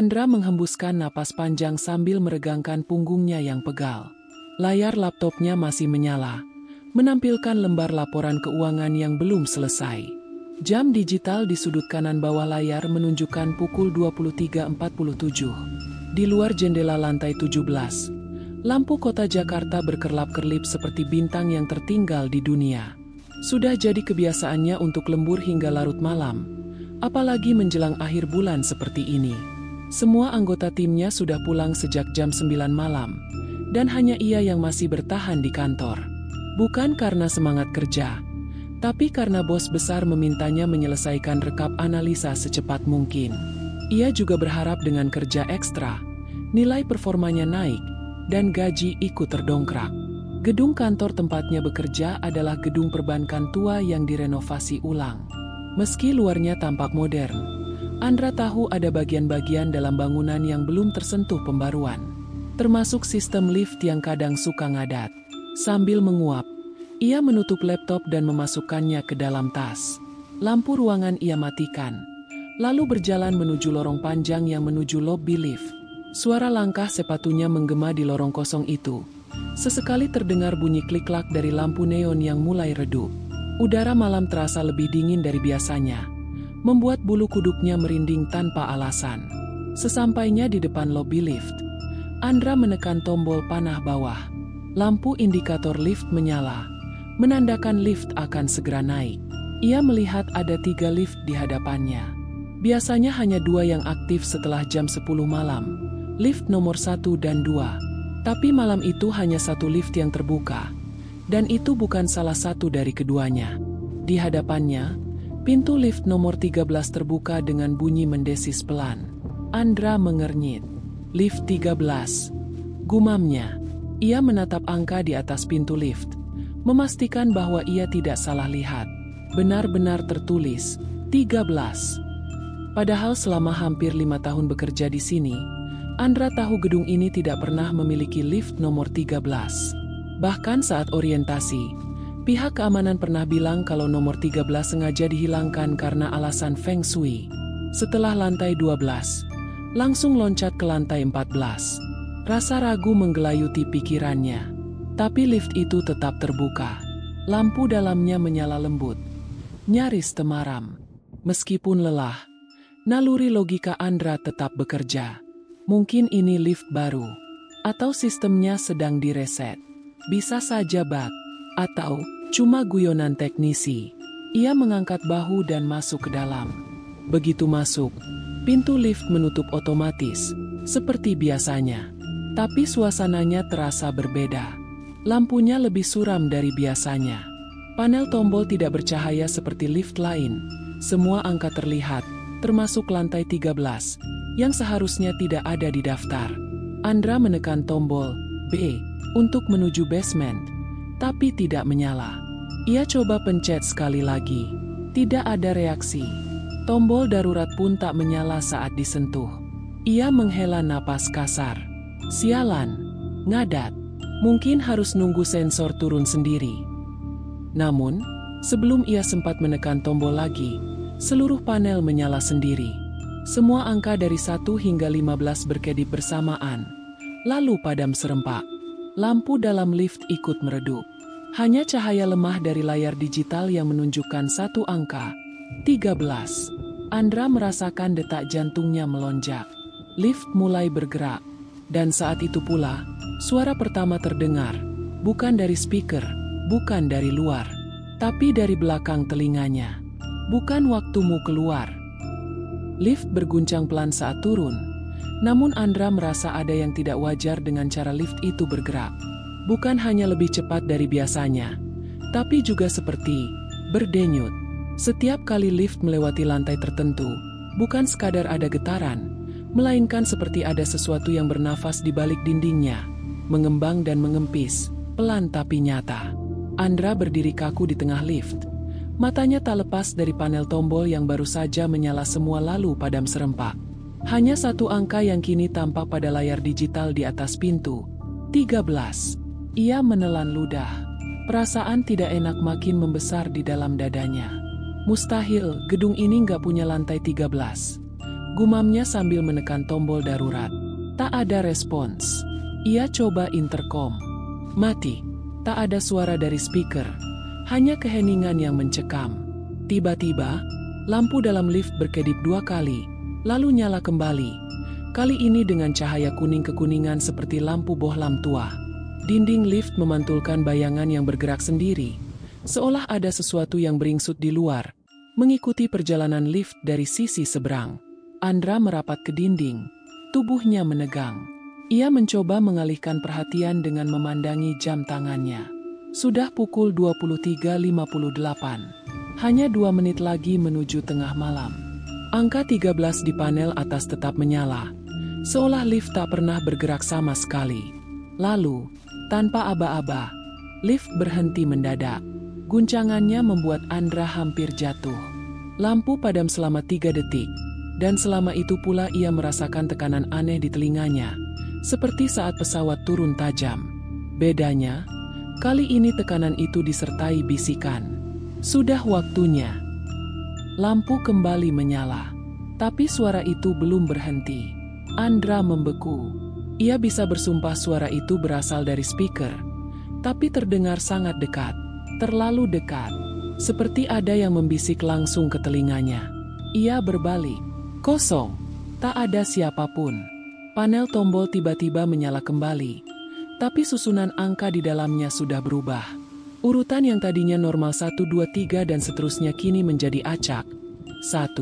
Andra menghembuskan napas panjang sambil meregangkan punggungnya yang pegal. Layar laptopnya masih menyala, menampilkan lembar laporan keuangan yang belum selesai. Jam digital di sudut kanan bawah layar menunjukkan pukul 23.47. Di luar jendela lantai 17, lampu kota Jakarta berkerlap-kerlip seperti bintang yang tertinggal di dunia. Sudah jadi kebiasaannya untuk lembur hingga larut malam, apalagi menjelang akhir bulan seperti ini. Semua anggota timnya sudah pulang sejak jam 9 malam, dan hanya ia yang masih bertahan di kantor. Bukan karena semangat kerja, tapi karena bos besar memintanya menyelesaikan rekap analisa secepat mungkin. Ia juga berharap dengan kerja ekstra, nilai performanya naik, dan gaji ikut terdongkrak. Gedung kantor tempatnya bekerja adalah gedung perbankan tua yang direnovasi ulang. Meski luarnya tampak modern, Andra tahu ada bagian-bagian dalam bangunan yang belum tersentuh pembaruan, termasuk sistem lift yang kadang suka ngadat. Sambil menguap, ia menutup laptop dan memasukkannya ke dalam tas. Lampu ruangan ia matikan, lalu berjalan menuju lorong panjang yang menuju lobi lift. Suara langkah sepatunya menggema di lorong kosong itu. Sesekali terdengar bunyi klik-klak dari lampu neon yang mulai redup. Udara malam terasa lebih dingin dari biasanya, membuat bulu kuduknya merinding tanpa alasan. Sesampainya di depan lobi lift, Andra menekan tombol panah bawah. Lampu indikator lift menyala, menandakan lift akan segera naik. Ia melihat ada 3 lift di hadapannya. Biasanya hanya 2 yang aktif setelah jam 10 malam, lift nomor 1 dan 2. Tapi malam itu hanya 1 lift yang terbuka, dan itu bukan salah satu dari keduanya. Di hadapannya, pintu lift nomor 13 terbuka dengan bunyi mendesis pelan. Andra mengernyit. Lift 13. Gumamnya. Ia menatap angka di atas pintu lift, memastikan bahwa ia tidak salah lihat. Benar-benar tertulis 13. Padahal selama hampir 5 tahun bekerja di sini, Andra tahu gedung ini tidak pernah memiliki lift nomor 13. Bahkan saat orientasi, pihak keamanan pernah bilang kalau nomor 13 sengaja dihilangkan karena alasan Feng Shui. Setelah lantai 12, langsung loncat ke lantai 14. Rasa ragu menggelayuti pikirannya. Tapi lift itu tetap terbuka. Lampu dalamnya menyala lembut, nyaris temaram. Meskipun lelah, naluri logika Andra tetap bekerja. Mungkin ini lift baru, atau sistemnya sedang direset. Bisa saja bug, atau cuma guyonan teknisi. Ia mengangkat bahu dan masuk ke dalam. Begitu masuk, pintu lift menutup otomatis, seperti biasanya. Tapi suasananya terasa berbeda. Lampunya lebih suram dari biasanya. Panel tombol tidak bercahaya seperti lift lain. Semua angka terlihat, termasuk lantai 13, yang seharusnya tidak ada di daftar. Andra menekan tombol B untuk menuju basement, tapi tidak menyala. Ia coba pencet sekali lagi. Tidak ada reaksi. Tombol darurat pun tak menyala saat disentuh. Ia menghela napas kasar. Sialan, ngadat. Mungkin harus nunggu sensor turun sendiri. Namun, sebelum ia sempat menekan tombol lagi, seluruh panel menyala sendiri. Semua angka dari 1 hingga 15 berkedip bersamaan, lalu padam serempak. Lampu dalam lift ikut meredup. Hanya cahaya lemah dari layar digital yang menunjukkan 1 angka, 13. Andra merasakan detak jantungnya melonjak. Lift mulai bergerak. Dan saat itu pula, suara pertama terdengar. Bukan dari speaker, bukan dari luar, tapi dari belakang telinganya. Bukan waktumu keluar. Lift berguncang pelan saat turun. Namun Andra merasa ada yang tidak wajar dengan cara lift itu bergerak. Bukan hanya lebih cepat dari biasanya, tapi juga seperti berdenyut. Setiap kali lift melewati lantai tertentu, bukan sekadar ada getaran, melainkan seperti ada sesuatu yang bernafas di balik dindingnya, mengembang dan mengempis, pelan tapi nyata. Andra berdiri kaku di tengah lift. Matanya tak lepas dari panel tombol yang baru saja menyala semua lalu padam serempak. Hanya 1 angka yang kini tampak pada layar digital di atas pintu. 13. Ia menelan ludah. Perasaan tidak enak makin membesar di dalam dadanya. Mustahil, gedung ini nggak punya lantai 13. Gumamnya sambil menekan tombol darurat. Tak ada respons. Ia coba intercom. Mati. Tak ada suara dari speaker. Hanya keheningan yang mencekam. Tiba-tiba, lampu dalam lift berkedip 2 kali, lalu nyala kembali. Kali ini dengan cahaya kuning kekuningan seperti lampu bohlam tua. Dinding lift memantulkan bayangan yang bergerak sendiri, seolah ada sesuatu yang beringsut di luar, mengikuti perjalanan lift dari sisi seberang. Andra merapat ke dinding, tubuhnya menegang. Ia mencoba mengalihkan perhatian dengan memandangi jam tangannya. Sudah pukul 23.58. Hanya 2 menit lagi menuju tengah malam. Angka 13 di panel atas tetap menyala, seolah lift tak pernah bergerak sama sekali. Lalu, tanpa aba-aba, lift berhenti mendadak. Guncangannya membuat Andra hampir jatuh. Lampu padam selama 3 detik, dan selama itu pula ia merasakan tekanan aneh di telinganya, seperti saat pesawat turun tajam. Bedanya, kali ini tekanan itu disertai bisikan. Sudah waktunya. Lampu kembali menyala, tapi suara itu belum berhenti. Andra membeku. Ia bisa bersumpah suara itu berasal dari speaker, tapi terdengar sangat dekat, terlalu dekat, seperti ada yang membisik langsung ke telinganya. Ia berbalik. Kosong. Tak ada siapapun. Panel tombol tiba-tiba menyala kembali, tapi susunan angka di dalamnya sudah berubah. Urutan yang tadinya normal 1, 2, 3 dan seterusnya kini menjadi acak. 1,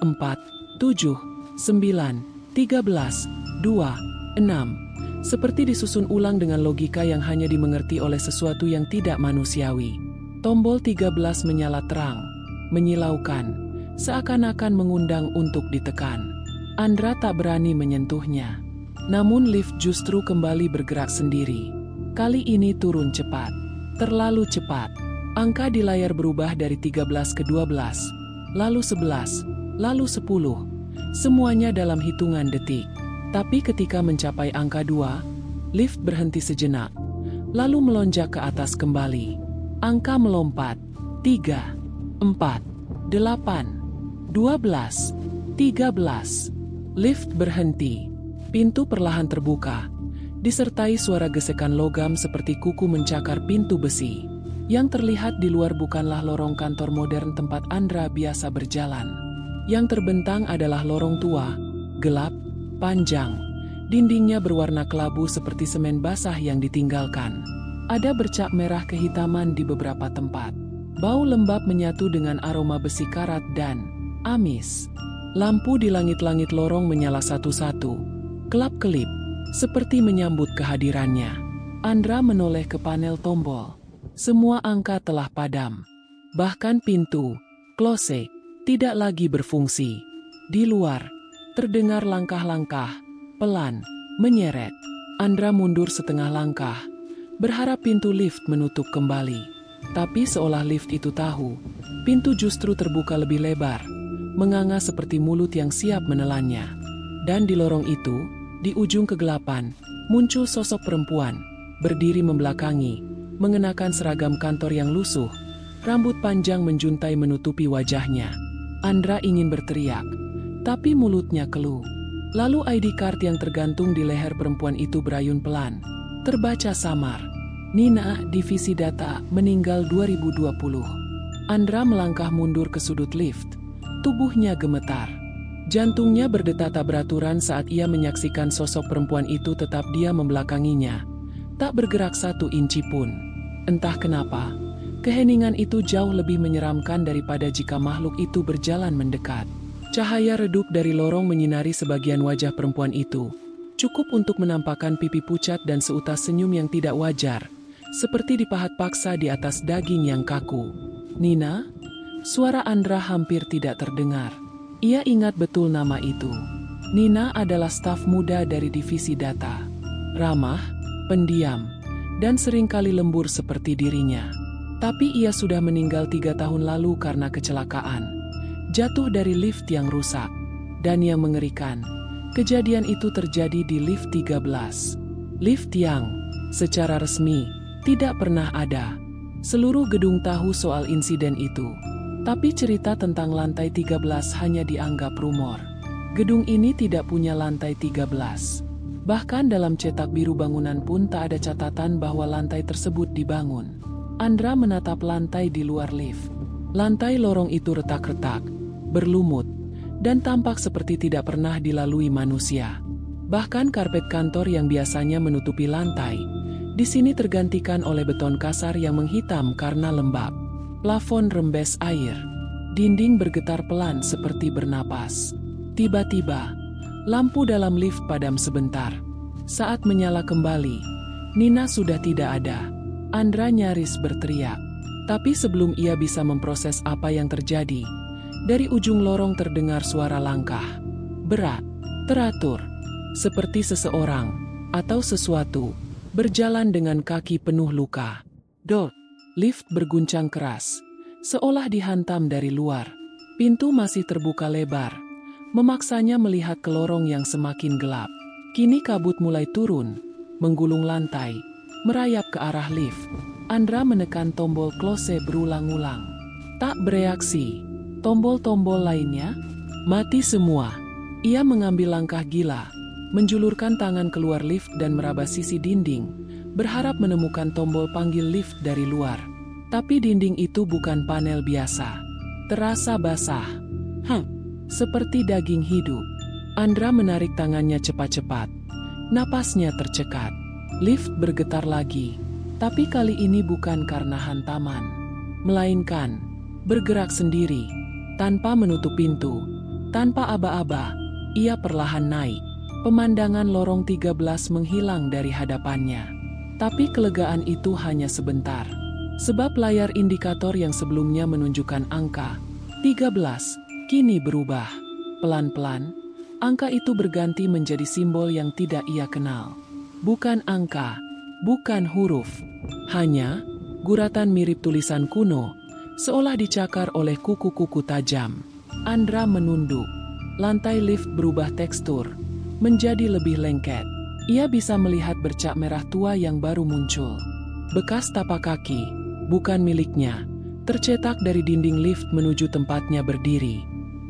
4, 7, 9, 13, 2, 6. Seperti disusun ulang dengan logika yang hanya dimengerti oleh sesuatu yang tidak manusiawi. Tombol 13 menyala terang, menyilaukan, seakan-akan mengundang untuk ditekan. Andra tak berani menyentuhnya. Namun lift justru kembali bergerak sendiri. Kali ini turun cepat. Terlalu cepat. Angka di layar berubah dari 13 ke 12, lalu 11, lalu 10. Semuanya dalam hitungan detik. Tapi ketika mencapai angka 2, lift berhenti sejenak, lalu melonjak ke atas kembali. Angka melompat. 3, 4, 8, 12, 13. Lift berhenti. Pintu perlahan terbuka, disertai suara gesekan logam seperti kuku mencakar pintu besi. Yang terlihat di luar bukanlah lorong kantor modern tempat Andra biasa berjalan. Yang terbentang adalah lorong tua, gelap, panjang. Dindingnya berwarna kelabu seperti semen basah yang ditinggalkan. Ada bercak merah kehitaman di beberapa tempat. Bau lembab menyatu dengan aroma besi karat dan amis. Lampu di langit-langit lorong menyala satu-satu, kelap-kelip, seperti menyambut kehadirannya. Andra menoleh ke panel tombol. Semua angka telah padam. Bahkan pintu, klose, tidak lagi berfungsi. Di luar, terdengar langkah-langkah, pelan, menyeret. Andra mundur setengah langkah, berharap pintu lift menutup kembali. Tapi seolah lift itu tahu, pintu justru terbuka lebih lebar, menganga seperti mulut yang siap menelannya. Dan di lorong itu, di ujung kegelapan, muncul sosok perempuan, berdiri membelakangi, mengenakan seragam kantor yang lusuh, rambut panjang menjuntai menutupi wajahnya. Andra ingin berteriak, tapi mulutnya keluh. Lalu ID card yang tergantung di leher perempuan itu berayun pelan, terbaca samar. Nina, Divisi Data, meninggal 2020. Andra melangkah mundur ke sudut lift, tubuhnya gemetar. Jantungnya berdetak tak beraturan saat ia menyaksikan sosok perempuan itu tetap diam membelakanginya, tak bergerak 1 inci pun. Entah kenapa, keheningan itu jauh lebih menyeramkan daripada jika makhluk itu berjalan mendekat. Cahaya redup dari lorong menyinari sebagian wajah perempuan itu, cukup untuk menampakkan pipi pucat dan seutas senyum yang tidak wajar, seperti dipahat paksa di atas daging yang kaku. Nina? Suara Andra hampir tidak terdengar. Ia ingat betul nama itu. Nina adalah staf muda dari Divisi Data. Ramah, pendiam, dan seringkali lembur seperti dirinya. Tapi ia sudah meninggal 3 tahun lalu karena kecelakaan. Jatuh dari lift yang rusak. Dan yang mengerikan, kejadian itu terjadi di lift 13. Lift yang, secara resmi, tidak pernah ada. Seluruh gedung tahu soal insiden itu. Tapi cerita tentang lantai 13 hanya dianggap rumor. Gedung ini tidak punya lantai 13. Bahkan dalam cetak biru bangunan pun tak ada catatan bahwa lantai tersebut dibangun. Andra menatap lantai di luar lift. Lantai lorong itu retak-retak, berlumut, dan tampak seperti tidak pernah dilalui manusia. Bahkan karpet kantor yang biasanya menutupi lantai, di sini tergantikan oleh beton kasar yang menghitam karena lembab. Plafon rembes air. Dinding bergetar pelan seperti bernapas. Tiba-tiba, lampu dalam lift padam sebentar. Saat menyala kembali, Nina sudah tidak ada. Andra nyaris berteriak. Tapi sebelum ia bisa memproses apa yang terjadi, dari ujung lorong terdengar suara langkah. Berat, teratur, seperti seseorang atau sesuatu berjalan dengan kaki penuh luka. Dot, lift berguncang keras, seolah dihantam dari luar. Pintu masih terbuka lebar, memaksanya melihat ke lorong yang semakin gelap. Kini kabut mulai turun, menggulung lantai, merayap ke arah lift. Andra menekan tombol close berulang-ulang. Tak bereaksi. Tombol-tombol lainnya mati semua. Ia mengambil langkah gila, menjulurkan tangan keluar lift dan meraba sisi dinding, berharap menemukan tombol panggil lift dari luar. Tapi dinding itu bukan panel biasa. Terasa basah. Seperti daging hidup. Andra menarik tangannya cepat-cepat. Napasnya tercekat. Lift bergetar lagi. Tapi kali ini bukan karena hantaman, melainkan bergerak sendiri, tanpa menutup pintu, tanpa aba-aba. Ia perlahan naik. Pemandangan lorong 13 menghilang dari hadapannya. Tapi kelegaan itu hanya sebentar. Sebab layar indikator yang sebelumnya menunjukkan angka 13, kini berubah. Pelan-pelan, angka itu berganti menjadi simbol yang tidak ia kenal. Bukan angka, bukan huruf, hanya guratan mirip tulisan kuno, seolah dicakar oleh kuku-kuku tajam. Andra menunduk. Lantai lift berubah tekstur, menjadi lebih lengket. Ia bisa melihat bercak merah tua yang baru muncul. Bekas tapak kaki, bukan miliknya, tercetak dari dinding lift menuju tempatnya berdiri.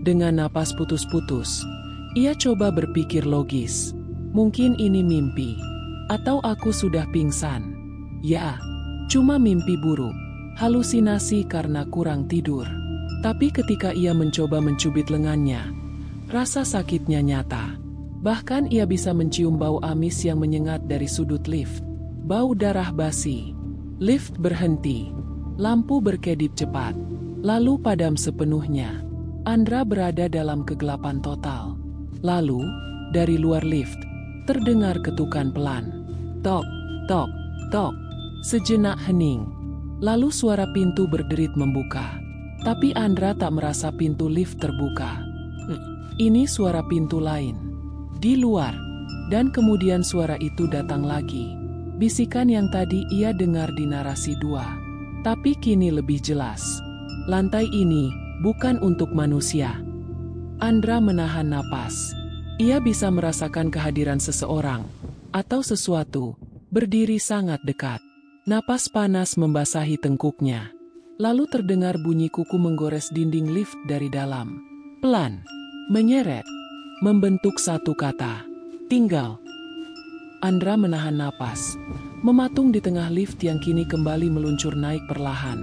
Dengan napas putus-putus, ia coba berpikir logis. Mungkin ini mimpi. Atau aku sudah pingsan. Ya, cuma mimpi buruk. Halusinasi karena kurang tidur. Tapi ketika ia mencoba mencubit lengannya, rasa sakitnya nyata. Bahkan ia bisa mencium bau amis yang menyengat dari sudut lift. Bau darah basi. Lift berhenti. Lampu berkedip cepat. Lalu padam sepenuhnya. Andra berada dalam kegelapan total. Lalu, dari luar lift, terdengar ketukan pelan. Tok, tok, tok. Sejenak hening. Lalu suara pintu berderit membuka. Tapi Andra tak merasa pintu lift terbuka. Ini suara pintu lain. Di luar. Dan kemudian suara itu datang lagi. Bisikan yang tadi ia dengar di narasi 2. Tapi kini lebih jelas. Lantai ini bukan untuk manusia. Andra menahan napas. Ia bisa merasakan kehadiran seseorang atau sesuatu berdiri sangat dekat. Napas panas membasahi tengkuknya. Lalu terdengar bunyi kuku menggores dinding lift dari dalam. Pelan, menyeret, membentuk satu kata. Tinggal. Andra menahan napas, mematung di tengah lift yang kini kembali meluncur naik perlahan.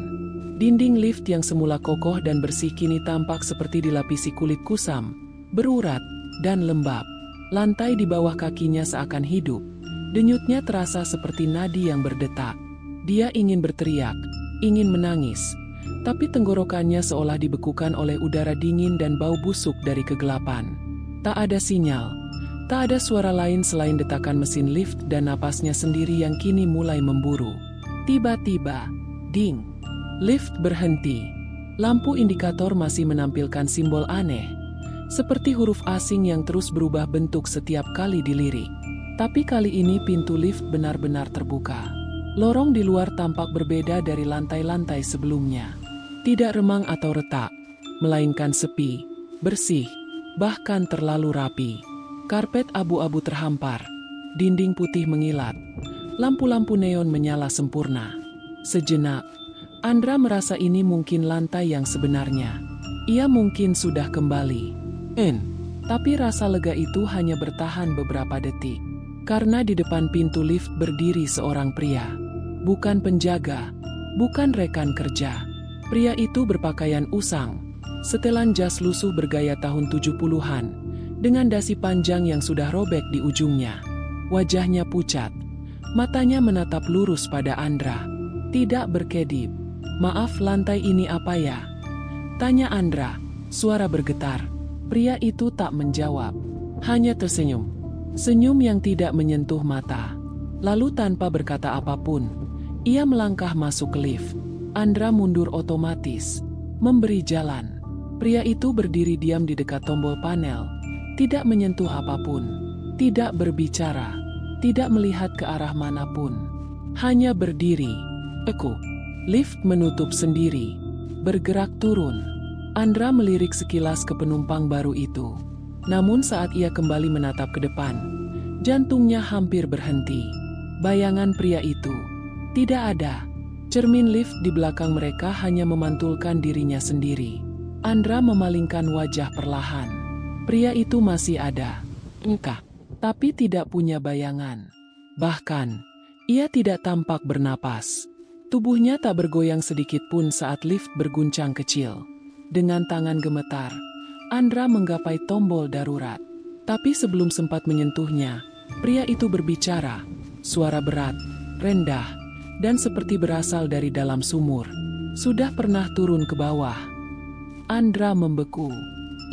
Dinding lift yang semula kokoh dan bersih kini tampak seperti dilapisi kulit kusam, berurat, dan lembab. Lantai di bawah kakinya seakan hidup. Denyutnya terasa seperti nadi yang berdetak. Dia ingin berteriak, ingin menangis. Tapi tenggorokannya seolah dibekukan oleh udara dingin dan bau busuk dari kegelapan. Tak ada sinyal. Tak ada suara lain selain detakan mesin lift dan napasnya sendiri yang kini mulai memburu. Tiba-tiba, ding. Lift berhenti. Lampu indikator masih menampilkan simbol aneh. Seperti huruf asing yang terus berubah bentuk setiap kali dilirik. Tapi kali ini pintu lift benar-benar terbuka. Lorong di luar tampak berbeda dari lantai-lantai sebelumnya. Tidak remang atau retak, melainkan sepi, bersih, bahkan terlalu rapi. Karpet abu-abu terhampar, dinding putih mengilat, lampu-lampu neon menyala sempurna. Sejenak, Andra merasa ini mungkin lantai yang sebenarnya. Ia mungkin sudah kembali. Tapi rasa lega itu hanya bertahan beberapa detik. Karena di depan pintu lift berdiri seorang pria. Bukan penjaga, bukan rekan kerja. Pria itu berpakaian usang, setelan jas lusuh bergaya tahun 70-an, dengan dasi panjang yang sudah robek di ujungnya. Wajahnya pucat, matanya menatap lurus pada Andra. Tidak berkedip. "Maaf, lantai ini apa ya?" tanya Andra, suara bergetar. Pria itu tak menjawab, hanya tersenyum. Senyum yang tidak menyentuh mata. Lalu tanpa berkata apapun, ia melangkah masuk ke lift. Andra mundur otomatis, memberi jalan. Pria itu berdiri diam di dekat tombol panel, tidak menyentuh apapun, tidak berbicara, tidak melihat ke arah manapun. Hanya berdiri. Lift menutup sendiri, bergerak turun. Andra melirik sekilas ke penumpang baru itu. Namun saat ia kembali menatap ke depan, jantungnya hampir berhenti. Bayangan pria itu tidak ada. Cermin lift di belakang mereka hanya memantulkan dirinya sendiri. Andra memalingkan wajah perlahan. Pria itu masih ada, tapi tidak punya bayangan. Bahkan, ia tidak tampak bernapas. Tubuhnya tak bergoyang sedikit pun saat lift berguncang kecil. Dengan tangan gemetar, Andra menggapai tombol darurat. Tapi sebelum sempat menyentuhnya, pria itu berbicara. Suara berat, rendah, dan seperti berasal dari dalam sumur. "Sudah pernah turun ke bawah?" Andra membeku.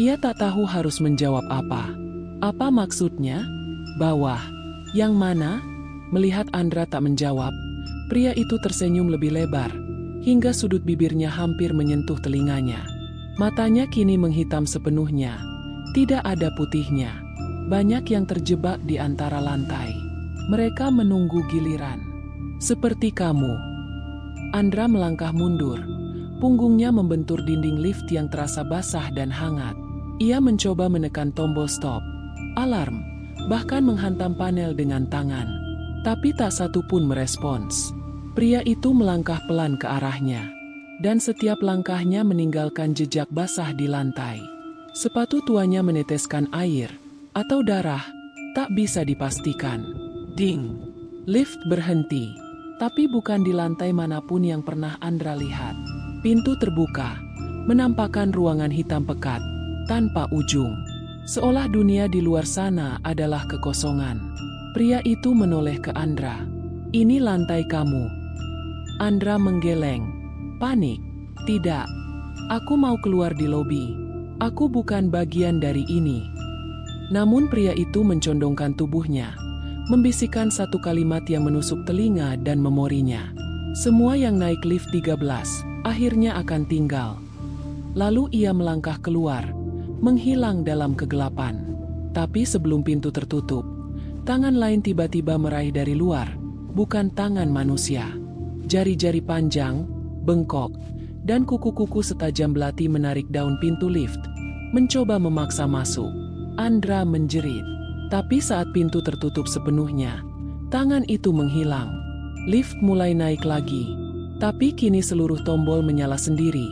Ia tak tahu harus menjawab apa. Apa maksudnya? Bawah? Yang mana? Melihat Andra tak menjawab, pria itu tersenyum lebih lebar, hingga sudut bibirnya hampir menyentuh telinganya. Matanya kini menghitam sepenuhnya. Tidak ada putihnya. Banyak yang terjebak di antara lantai. Mereka menunggu giliran. "Seperti kamu." Andra melangkah mundur. Punggungnya membentur dinding lift yang terasa basah dan hangat. Ia mencoba menekan tombol stop, alarm, bahkan menghantam panel dengan tangan. Tapi tak satu pun merespons. Pria itu melangkah pelan ke arahnya. Dan setiap langkahnya meninggalkan jejak basah di lantai. Sepatu tuanya meneteskan air, atau darah, tak bisa dipastikan. Ding! Lift berhenti, tapi bukan di lantai manapun yang pernah Andra lihat. Pintu terbuka, menampakkan ruangan hitam pekat, tanpa ujung. Seolah dunia di luar sana adalah kekosongan. Pria itu menoleh ke Andra. "Ini lantai kamu." Andra menggeleng. Panik. "Tidak. Aku mau keluar di lobi. Aku bukan bagian dari ini." Namun pria itu mencondongkan tubuhnya, membisikkan satu kalimat yang menusuk telinga dan memorinya. "Semua yang naik lift 13, akhirnya akan tinggal." Lalu ia melangkah keluar, menghilang dalam kegelapan. Tapi sebelum pintu tertutup, tangan lain tiba-tiba meraih dari luar, bukan tangan manusia. Jari-jari panjang, bengkok, dan kuku-kuku setajam belati menarik daun pintu lift, mencoba memaksa masuk. Andra menjerit. Tapi saat pintu tertutup sepenuhnya, tangan itu menghilang. Lift mulai naik lagi. Tapi kini seluruh tombol menyala sendiri,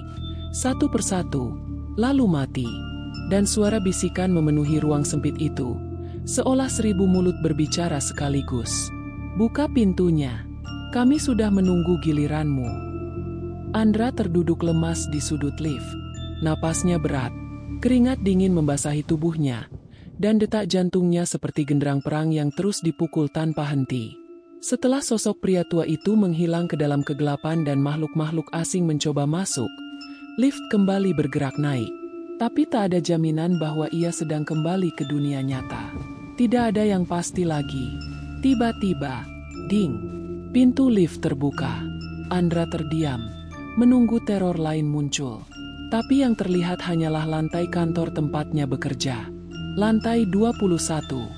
satu persatu, lalu mati. Dan suara bisikan memenuhi ruang sempit itu, seolah 1000 mulut berbicara sekaligus. "Buka pintunya. Kami sudah menunggu giliranmu." Andra terduduk lemas di sudut lift. Napasnya berat, keringat dingin membasahi tubuhnya, dan detak jantungnya seperti genderang perang yang terus dipukul tanpa henti. Setelah sosok pria tua itu menghilang ke dalam kegelapan dan makhluk-makhluk asing mencoba masuk, lift kembali bergerak naik. Tapi tak ada jaminan bahwa ia sedang kembali ke dunia nyata. Tidak ada yang pasti lagi. Tiba-tiba, ding, pintu lift terbuka. Andra terdiam, menunggu teror lain muncul. Tapi yang terlihat hanyalah lantai kantor tempatnya bekerja. Lantai 21.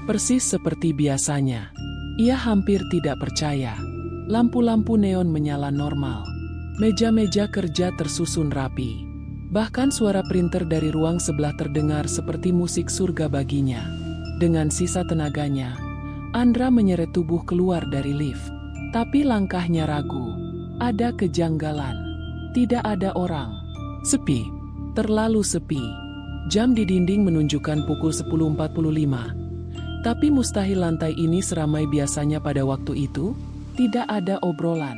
Persis seperti biasanya. Ia hampir tidak percaya. Lampu-lampu neon menyala normal. Meja-meja kerja tersusun rapi. Bahkan suara printer dari ruang sebelah terdengar seperti musik surga baginya. Dengan sisa tenaganya, Andra menyeret tubuh keluar dari lift. Tapi langkahnya ragu. Ada kejanggalan. Tidak ada orang. Sepi. Terlalu sepi. Jam di dinding menunjukkan pukul 10.45. Tapi mustahil lantai ini seramai biasanya pada waktu itu. Tidak ada obrolan.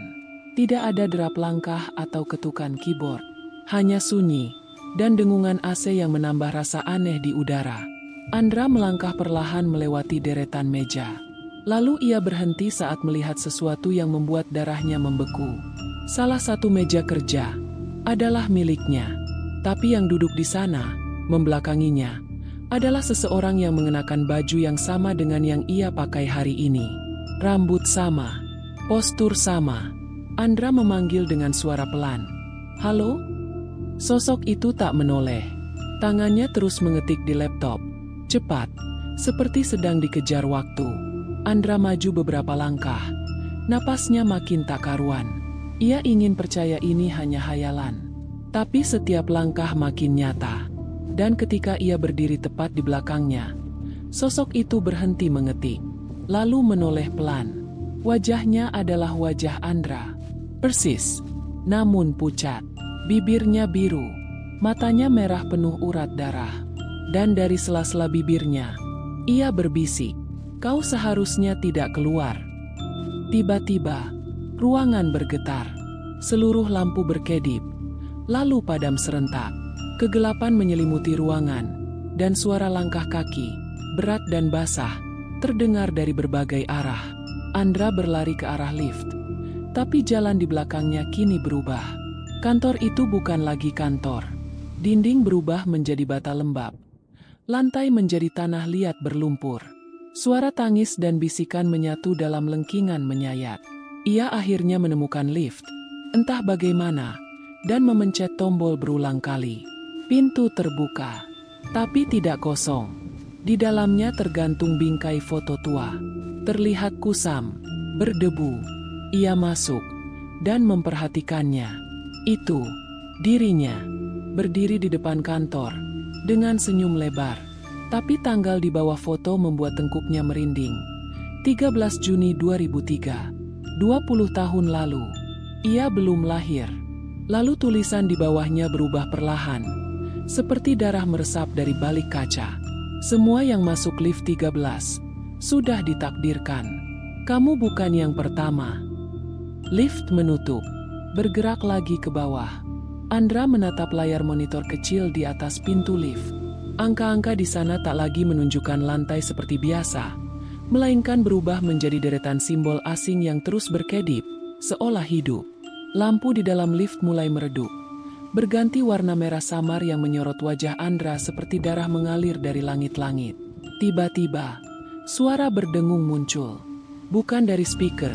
Tidak ada derap langkah atau ketukan keyboard. Hanya sunyi dan dengungan AC yang menambah rasa aneh di udara. Andra melangkah perlahan melewati deretan meja. Lalu ia berhenti saat melihat sesuatu yang membuat darahnya membeku. Salah satu meja kerja adalah miliknya. Tapi yang duduk di sana, membelakanginya, adalah seseorang yang mengenakan baju yang sama dengan yang ia pakai hari ini. Rambut sama, postur sama. Andra memanggil dengan suara pelan. "Halo?" Sosok itu tak menoleh. Tangannya terus mengetik di laptop. Cepat, seperti sedang dikejar waktu. Andra maju beberapa langkah. Napasnya makin tak karuan. Ia ingin percaya ini hanya hayalan. Tapi setiap langkah makin nyata. Dan ketika ia berdiri tepat di belakangnya, sosok itu berhenti mengetik. Lalu menoleh pelan. Wajahnya adalah wajah Andra. Persis, namun pucat. Bibirnya biru, matanya merah penuh urat darah. Dan dari sela-sela bibirnya, ia berbisik, "Kau seharusnya tidak keluar." Tiba-tiba, ruangan bergetar. Seluruh lampu berkedip, lalu padam serentak. Kegelapan menyelimuti ruangan, dan suara langkah kaki, berat dan basah, terdengar dari berbagai arah. Andra berlari ke arah lift, tapi jalan di belakangnya kini berubah. Kantor itu bukan lagi kantor. Dinding berubah menjadi bata lembab. Lantai menjadi tanah liat berlumpur. Suara tangis dan bisikan menyatu dalam lengkingan menyayat. Ia akhirnya menemukan lift, entah bagaimana, dan memencet tombol berulang kali. Pintu terbuka, tapi tidak kosong. Di dalamnya tergantung bingkai foto tua. Terlihat kusam, berdebu. Ia masuk, dan memperhatikannya. Itu, dirinya, berdiri di depan kantor, dengan senyum lebar. Tapi tanggal di bawah foto membuat tengkuknya merinding. 13 Juni 2003, 20 tahun lalu. Ia belum lahir. Lalu tulisan di bawahnya berubah perlahan, seperti darah meresap dari balik kaca. "Semua yang masuk lift 13, sudah ditakdirkan. Kamu bukan yang pertama." Lift menutup. Bergerak lagi ke bawah. Andra menatap layar monitor kecil di atas pintu lift. Angka-angka di sana tak lagi menunjukkan lantai seperti biasa, melainkan berubah menjadi deretan simbol asing yang terus berkedip, seolah hidup. Lampu di dalam lift mulai meredup, berganti warna merah samar yang menyorot wajah Andra seperti darah mengalir dari langit-langit. Tiba-tiba, suara berdengung muncul. Bukan dari speaker,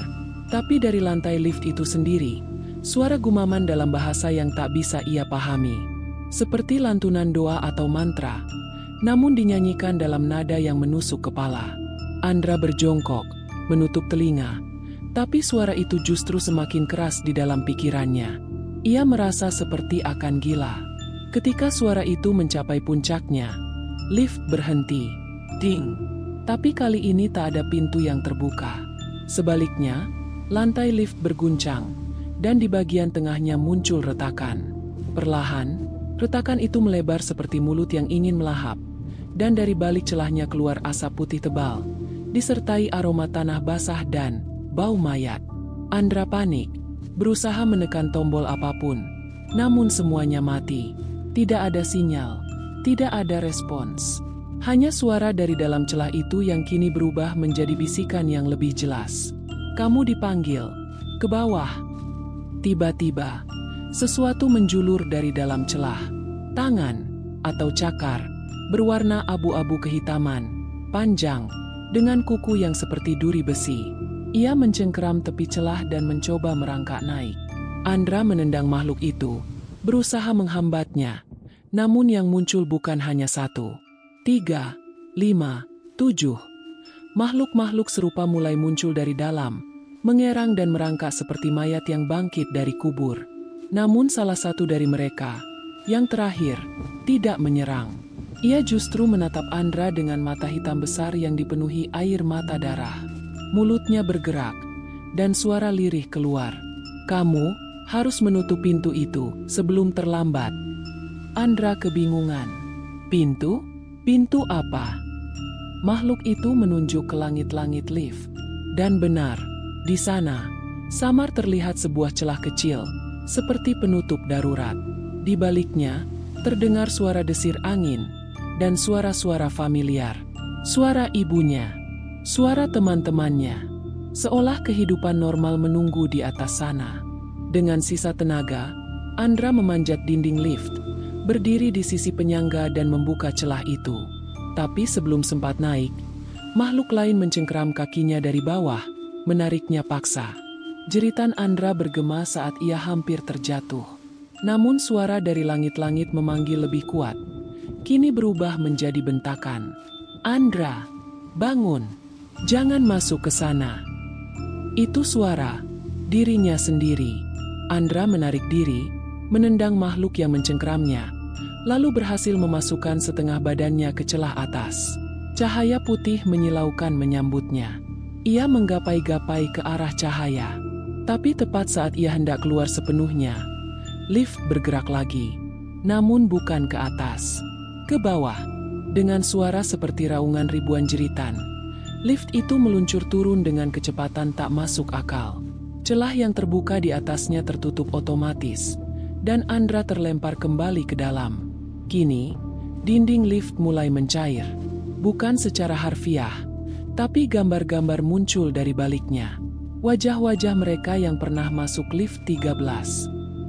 tapi dari lantai lift itu sendiri. Suara gumaman dalam bahasa yang tak bisa ia pahami. Seperti lantunan doa atau mantra, namun dinyanyikan dalam nada yang menusuk kepala. Andra berjongkok, menutup telinga. Tapi suara itu justru semakin keras di dalam pikirannya. Ia merasa seperti akan gila. Ketika suara itu mencapai puncaknya, lift berhenti. Ding! Tapi kali ini tak ada pintu yang terbuka. Sebaliknya, lantai lift berguncang. Dan di bagian tengahnya muncul retakan. Perlahan, retakan itu melebar seperti mulut yang ingin melahap. Dan dari balik celahnya keluar asap putih tebal, disertai aroma tanah basah dan bau mayat. Andra panik, berusaha menekan tombol apapun. Namun semuanya mati. Tidak ada sinyal, tidak ada respons. Hanya suara dari dalam celah itu yang kini berubah menjadi bisikan yang lebih jelas. "Kamu dipanggil. Ke bawah." Tiba-tiba, sesuatu menjulur dari dalam celah. Tangan, atau cakar, berwarna abu-abu kehitaman, panjang, dengan kuku yang seperti duri besi. Ia mencengkeram tepi celah dan mencoba merangkak naik. Andra menendang makhluk itu, berusaha menghambatnya. Namun yang muncul bukan hanya 1, 3, 5, 7. Makhluk-makhluk serupa mulai muncul dari dalam, mengerang dan merangkak seperti mayat yang bangkit dari kubur. Namun salah satu dari mereka, yang terakhir, tidak menyerang. Ia justru menatap Andra dengan mata hitam besar yang dipenuhi air mata darah. Mulutnya bergerak, dan suara lirih keluar. "Kamu harus menutup pintu itu sebelum terlambat." Andra kebingungan. Pintu? Pintu apa? Makhluk itu menunjuk ke langit-langit lift. Dan benar, di sana, samar terlihat sebuah celah kecil, seperti penutup darurat. Di baliknya, terdengar suara desir angin, dan suara-suara familiar. Suara ibunya, suara teman-temannya. Seolah kehidupan normal menunggu di atas sana. Dengan sisa tenaga, Andra memanjat dinding lift, berdiri di sisi penyangga dan membuka celah itu. Tapi sebelum sempat naik, makhluk lain mencengkeram kakinya dari bawah, menariknya paksa. Jeritan Andra bergema saat ia hampir terjatuh. Namun suara dari langit-langit memanggil lebih kuat. Kini berubah menjadi bentakan. Andra, bangun. Jangan masuk ke sana. Itu suara dirinya sendiri. Andra menarik diri, menendang makhluk yang mencengkeramnya, lalu berhasil memasukkan setengah badannya ke celah atas. Cahaya putih menyilaukan menyambutnya. Ia menggapai-gapai ke arah cahaya. Tapi tepat saat ia hendak keluar sepenuhnya, lift bergerak lagi. Namun bukan ke atas, ke bawah. Dengan suara seperti raungan ribuan jeritan, lift itu meluncur turun dengan kecepatan tak masuk akal. Celah yang terbuka di atasnya tertutup otomatis, dan Andra terlempar kembali ke dalam. Kini, dinding lift mulai mencair. Bukan secara harfiah, tapi gambar-gambar muncul dari baliknya. Wajah-wajah mereka yang pernah masuk lift 13.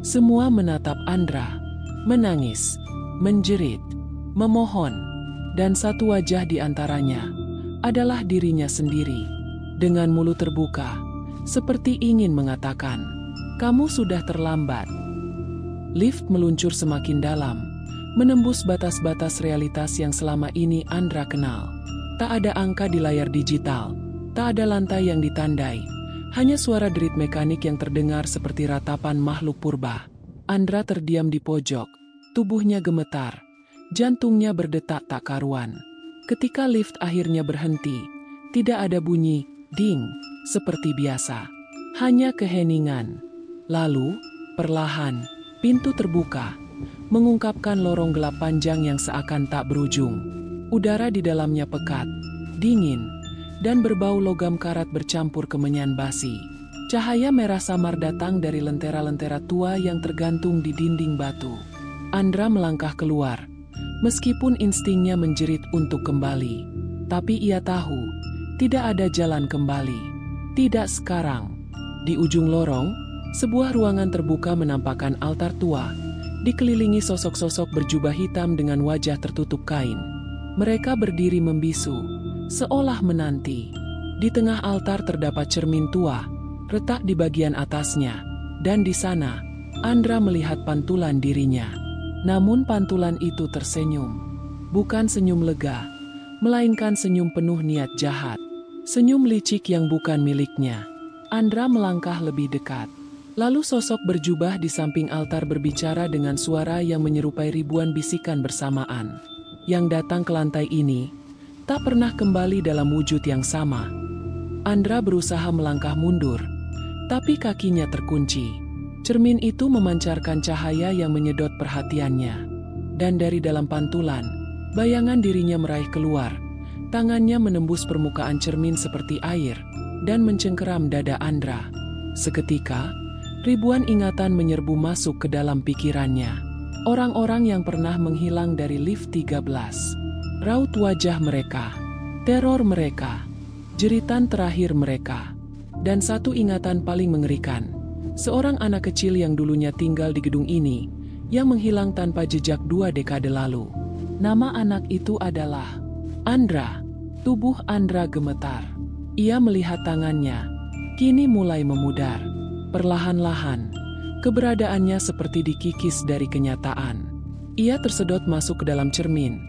Semua menatap Andra, menangis, menjerit, memohon. Dan satu wajah di antaranya adalah dirinya sendiri. Dengan mulut terbuka, seperti ingin mengatakan, "Kamu sudah terlambat." Lift meluncur semakin dalam, menembus batas-batas realitas yang selama ini Andra kenal. Tak ada angka di layar digital, tak ada lantai yang ditandai, hanya suara derit mekanik yang terdengar seperti ratapan makhluk purba. Andra terdiam di pojok, tubuhnya gemetar, jantungnya berdetak tak karuan. Ketika lift akhirnya berhenti, tidak ada bunyi ding seperti biasa, hanya keheningan. Lalu, perlahan, pintu terbuka, mengungkapkan lorong gelap panjang yang seakan tak berujung. Udara di dalamnya pekat, dingin, dan berbau logam karat bercampur kemenyan basi. Cahaya merah samar datang dari lentera-lentera tua yang tergantung di dinding batu. Andra melangkah keluar, meskipun instingnya menjerit untuk kembali. Tapi ia tahu, tidak ada jalan kembali. Tidak sekarang. Di ujung lorong, sebuah ruangan terbuka menampakkan altar tua, dikelilingi sosok-sosok berjubah hitam dengan wajah tertutup kain. Mereka berdiri membisu, seolah menanti. Di tengah altar terdapat cermin tua, retak di bagian atasnya, dan di sana, Andra melihat pantulan dirinya. Namun pantulan itu tersenyum. Bukan senyum lega, melainkan senyum penuh niat jahat. Senyum licik yang bukan miliknya. Andra melangkah lebih dekat. Lalu sosok berjubah di samping altar berbicara dengan suara yang menyerupai ribuan bisikan bersamaan. Yang datang ke lantai ini, tak pernah kembali dalam wujud yang sama. Andra berusaha melangkah mundur, tapi kakinya terkunci. Cermin itu memancarkan cahaya yang menyedot perhatiannya. Dan dari dalam pantulan, bayangan dirinya meraih keluar. Tangannya menembus permukaan cermin seperti air, dan mencengkeram dada Andra. Seketika, ribuan ingatan menyerbu masuk ke dalam pikirannya. Orang-orang yang pernah menghilang dari lift 13. Raut wajah mereka, teror mereka, jeritan terakhir mereka. Dan satu ingatan paling mengerikan. Seorang anak kecil yang dulunya tinggal di gedung ini, yang menghilang tanpa jejak 2 dekade lalu. Nama anak itu adalah Andra. Tubuh Andra gemetar. Ia melihat tangannya, kini mulai memudar. Perlahan-lahan, keberadaannya seperti dikikis dari kenyataan. Ia tersedot masuk ke dalam cermin,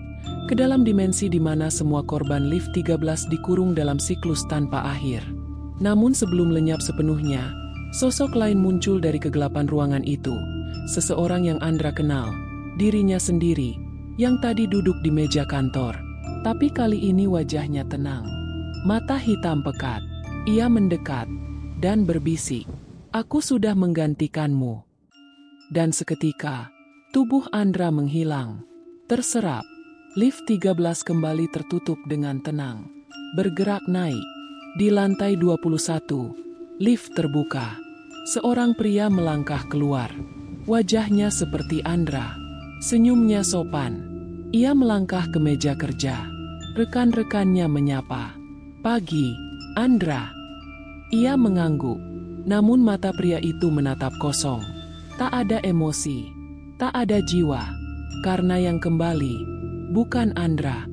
ke dalam dimensi di mana semua korban lift 13 dikurung dalam siklus tanpa akhir. Namun sebelum lenyap sepenuhnya, sosok lain muncul dari kegelapan ruangan itu. Seseorang yang Andra kenal, dirinya sendiri, yang tadi duduk di meja kantor. Tapi kali ini wajahnya tenang. Mata hitam pekat. Ia mendekat dan berbisik, "Aku sudah menggantikanmu." Dan seketika, tubuh Andra menghilang, terserap, Lift 13 kembali tertutup dengan tenang. Bergerak naik. Di lantai 21, lift terbuka. Seorang pria melangkah keluar. Wajahnya seperti Andra. Senyumnya sopan. Ia melangkah ke meja kerja. Rekan-rekannya menyapa. "Pagi, Andra." Ia mengangguk. Namun mata pria itu menatap kosong. Tak ada emosi. Tak ada jiwa. Karena yang kembali bukan Andra,